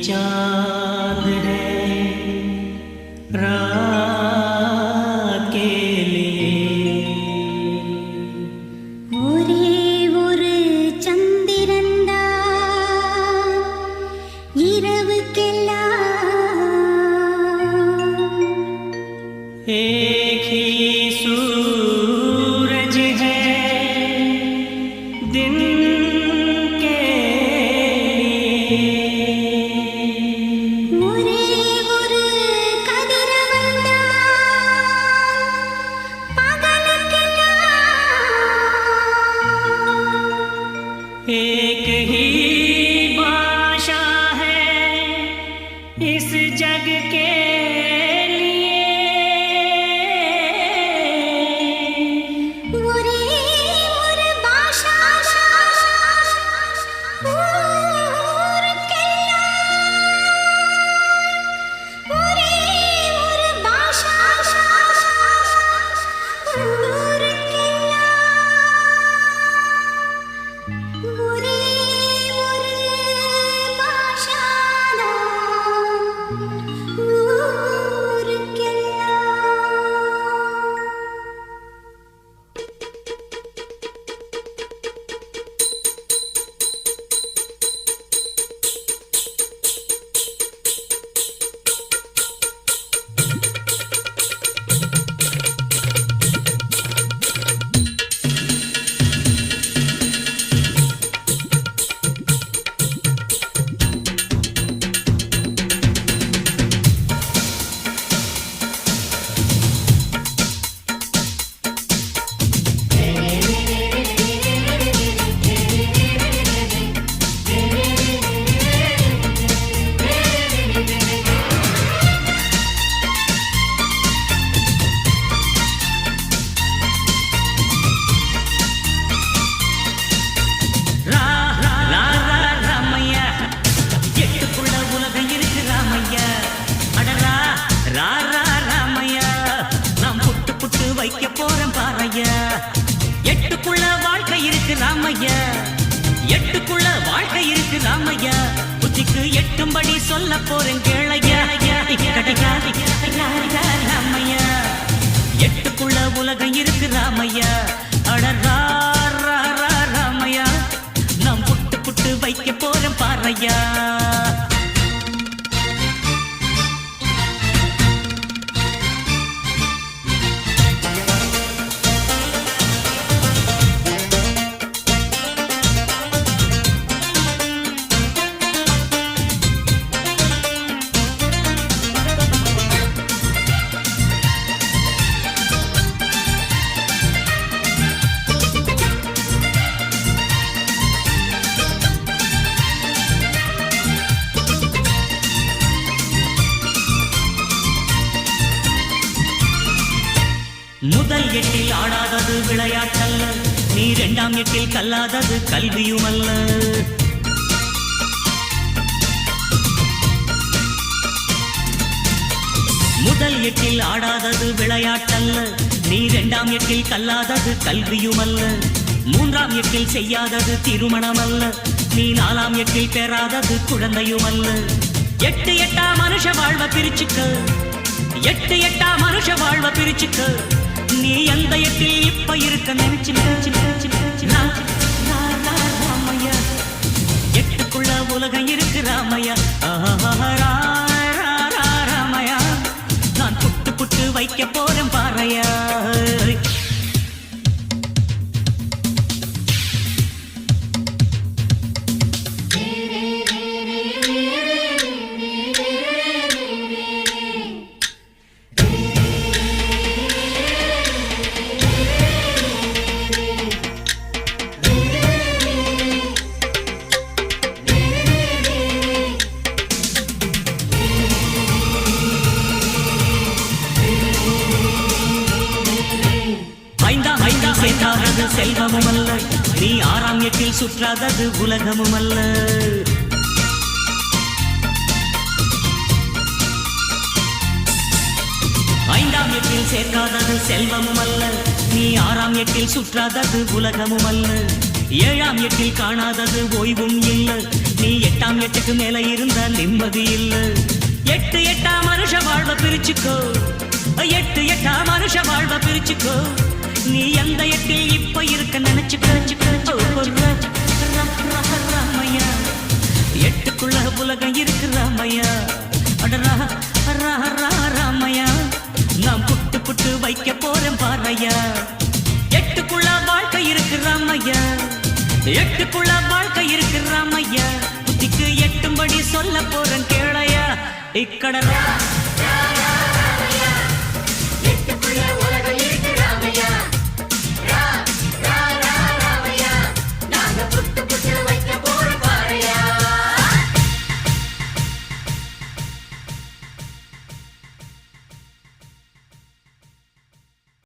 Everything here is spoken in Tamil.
चांद है रात के लिए ஒரே ஒரு சந்திரன்தான் இரவுக்கெல்லாம் एक ही सूरज है दिन के लिए ஒரே ஒரு கதிரவன்தான் பகலுக்கெல்லாம் एक ही भाषा है इस जग के लिए ஒரே ஒரு பாஷா ஊருக்கெல்லாம் ஒரே ஒரு பாஷா ஊருக்கெல்லாம் ஒரே ஒரு பாஷாதான் வைக்க போறேன் பாறையா எட்டுக்குள்ள வாழ்க்கை இருக்கு ராமையா எட்டுக்குள்ள வாழ்க்கை இருக்கு ராமையா புத்திக்கு எட்டும்படி சொல்ல போறேன் கேளையா ராமையா எட்டுக்குள்ள உலகம் இருக்கு ராமையா அடரா ராமையா நாம் புட்டு புட்டு வைக்க போறேன் பாறையா முதல் எட்டில் ஆடாதது விளையாட்டல்ல நீ இரண்டாம் எட்டில் கல்லாதது கல்வியுமல்ல முதல் எட்டில் ஆடாதது விளையாட்டல்ல நீ இரண்டாம் எட்டில் கல்லாதது கல்வியுமல்ல மூன்றாம் எட்டில் செய்யாதது திருமணமல்ல நீ நாலாம் எட்டில் பெறாதது குழந்தையுமல்ல எட்டு எட்டா மனுஷ வாழ்வ பிரிச்சுக்க எட்டு எட்டா மனுஷ வாழ்வ பிரிச்சுக்க நீ எந்த எட்டில் இப்ப இருக்க ராமையா எட்டுக்குள்ள உலகம் இருக்கு ராமையா ராமையா நான் புட்டு புட்டு வைக்க போறேன் பாறையா செல்வமும் அல்ல நீ ஆறாம் எட்டில் சுற்றாதது உலகமும் அல்ல ஐந்தாம் எட்டில் சேர்க்காதது செல்வமும் அல்ல நீ ஆறாம் எட்டில் சுற்றாதது உலகமும் அல்ல ஏழாம் எட்டில் காணாதது ஓய்வும் இல்ல நீ எட்டாம் எட்டுக்கு மேல இருந்தா நிம்மதி இல்ல எட்டு எட்டா மனுஷ வாழ்வ பிரிச்சுக்கோ எட்டு எட்டா மனுஷ வாழ்வ பிரிச்சுக்கோ நீ எந்த எட்டில் இப்ப இருக்க நினைச்சுக்கோ ராமையா எட்டுக்குள்ள உலகம் இருக்கு ராமையா அடரா ராமையா நான் புட்டு புட்டு வைக்க போறேன் பாரையா எட்டுக்குள்ள வாழ்க்கை இருக்கு ராமையா எட்டுக்குள்ள வாழ்க்கை இருக்கு ராமையா புத்திக்கு எட்டும்படி சொல்ல போறேன் கேளையா இக்கடரா